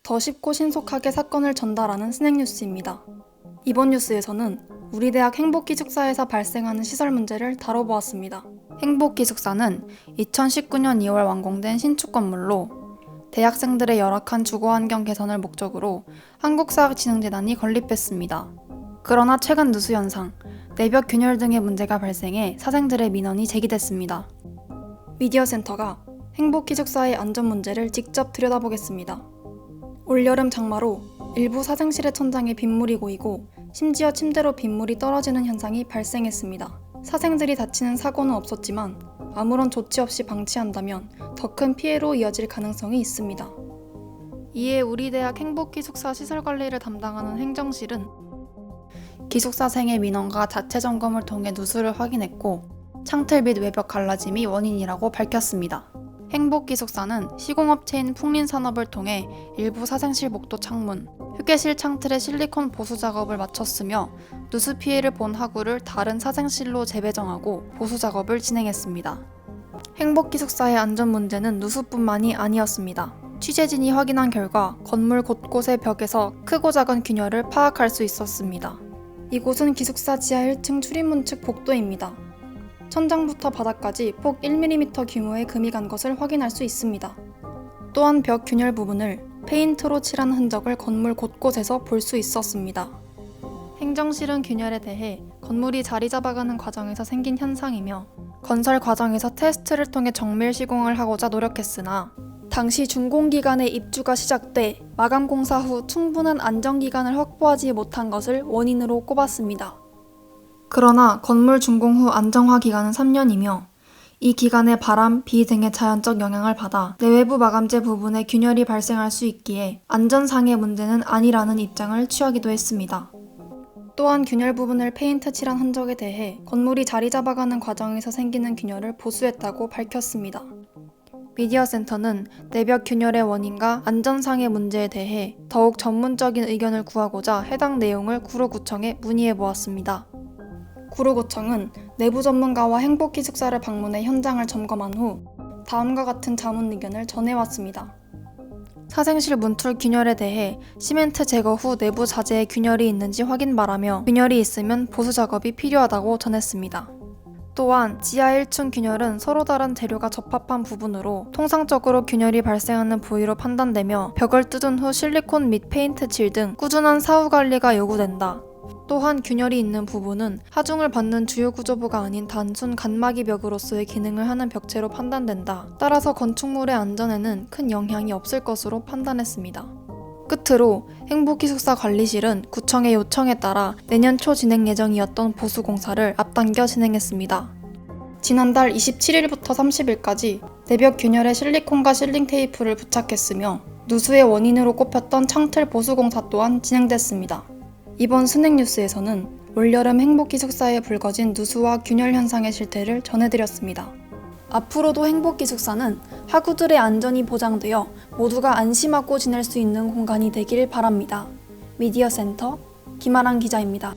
더 쉽고 신속하게 사건을 전달하는 스낵뉴스입니다. 이번 뉴스에서는 우리 대학 행복기숙사에서 발생하는 시설 문제를 다뤄보았습니다. 행복기숙사는 2019년 2월 완공된 신축 건물로 대학생들의 열악한 주거환경 개선을 목적으로 한국사학진흥재단이 건립했습니다. 그러나 최근 누수 현상, 내벽 균열 등의 문제가 발생해 사생들의 민원이 제기됐습니다. 미디어센터가 행복기숙사의 안전 문제를 직접 들여다보겠습니다. 올여름 장마로 일부 사생실의 천장에 빗물이 고이고 심지어 침대로 빗물이 떨어지는 현상이 발생했습니다. 사생들이 다치는 사고는 없었지만 아무런 조치 없이 방치한다면 더 큰 피해로 이어질 가능성이 있습니다. 이에 우리 대학 행복기숙사 시설관리를 담당하는 행정실은 기숙사생의 민원과 자체 점검을 통해 누수를 확인했고 창틀 및 외벽 갈라짐이 원인이라고 밝혔습니다. 행복기숙사는 시공업체인 풍린산업을 통해 일부 사생실 복도 창문, 휴게실 창틀의 실리콘 보수 작업을 마쳤으며 누수 피해를 본 하구를 다른 사생실로 재배정하고 보수 작업을 진행했습니다. 행복기숙사의 안전 문제는 누수뿐만이 아니었습니다. 취재진이 확인한 결과 건물 곳곳의 벽에서 크고 작은 균열을 파악할 수 있었습니다. 이곳은 기숙사 지하 1층 출입문 측 복도입니다. 천장부터 바닥까지 폭 1mm 규모의 금이 간 것을 확인할 수 있습니다. 또한 벽 균열 부분을 페인트로 칠한 흔적을 건물 곳곳에서 볼 수 있었습니다. 행정실은 균열에 대해 건물이 자리 잡아가는 과정에서 생긴 현상이며 건설 과정에서 테스트를 통해 정밀 시공을 하고자 노력했으나 당시 준공기간에 입주가 시작돼 마감 공사 후 충분한 안전기간을 확보하지 못한 것을 원인으로 꼽았습니다. 그러나 건물 준공 후 안정화 기간은 3년이며 이 기간에 바람, 비 등의 자연적 영향을 받아 내외부 마감재 부분에 균열이 발생할 수 있기에 안전상의 문제는 아니라는 입장을 취하기도 했습니다. 또한 균열 부분을 페인트 칠한 흔적에 대해 건물이 자리 잡아가는 과정에서 생기는 균열을 보수했다고 밝혔습니다. 미디어센터는 내벽 균열의 원인과 안전상의 문제에 대해 더욱 전문적인 의견을 구하고자 해당 내용을 구로구청에 문의해보았습니다. 구로구청은 내부 전문가와 행복기숙사를 방문해 현장을 점검한 후 다음과 같은 자문 의견을 전해왔습니다. 사생실 문틀 균열에 대해 시멘트 제거 후 내부 자재에 균열이 있는지 확인 바라며 균열이 있으면 보수 작업이 필요하다고 전했습니다. 또한 지하 1층 균열은 서로 다른 재료가 접합한 부분으로 통상적으로 균열이 발생하는 부위로 판단되며 벽을 뜯은 후 실리콘 및 페인트 칠 등 꾸준한 사후 관리가 요구된다. 또한 균열이 있는 부분은 하중을 받는 주요 구조부가 아닌 단순 칸막이 벽으로서의 기능을 하는 벽체로 판단된다. 따라서 건축물의 안전에는 큰 영향이 없을 것으로 판단했습니다. 끝으로 행복기숙사 관리실은 구청의 요청에 따라 내년 초 진행 예정이었던 보수 공사를 앞당겨 진행했습니다. 지난달 27일부터 30일까지 내벽 균열에 실리콘과 실링 테이프를 부착했으며 누수의 원인으로 꼽혔던 창틀 보수 공사 또한 진행됐습니다. 이번 스낵뉴스에서는 올여름 행복기숙사에 불거진 누수와 균열 현상의 실태를 전해드렸습니다. 앞으로도 행복기숙사는 학우들의 안전이 보장되어 모두가 안심하고 지낼 수 있는 공간이 되길 바랍니다. 미디어센터 김아랑 기자입니다.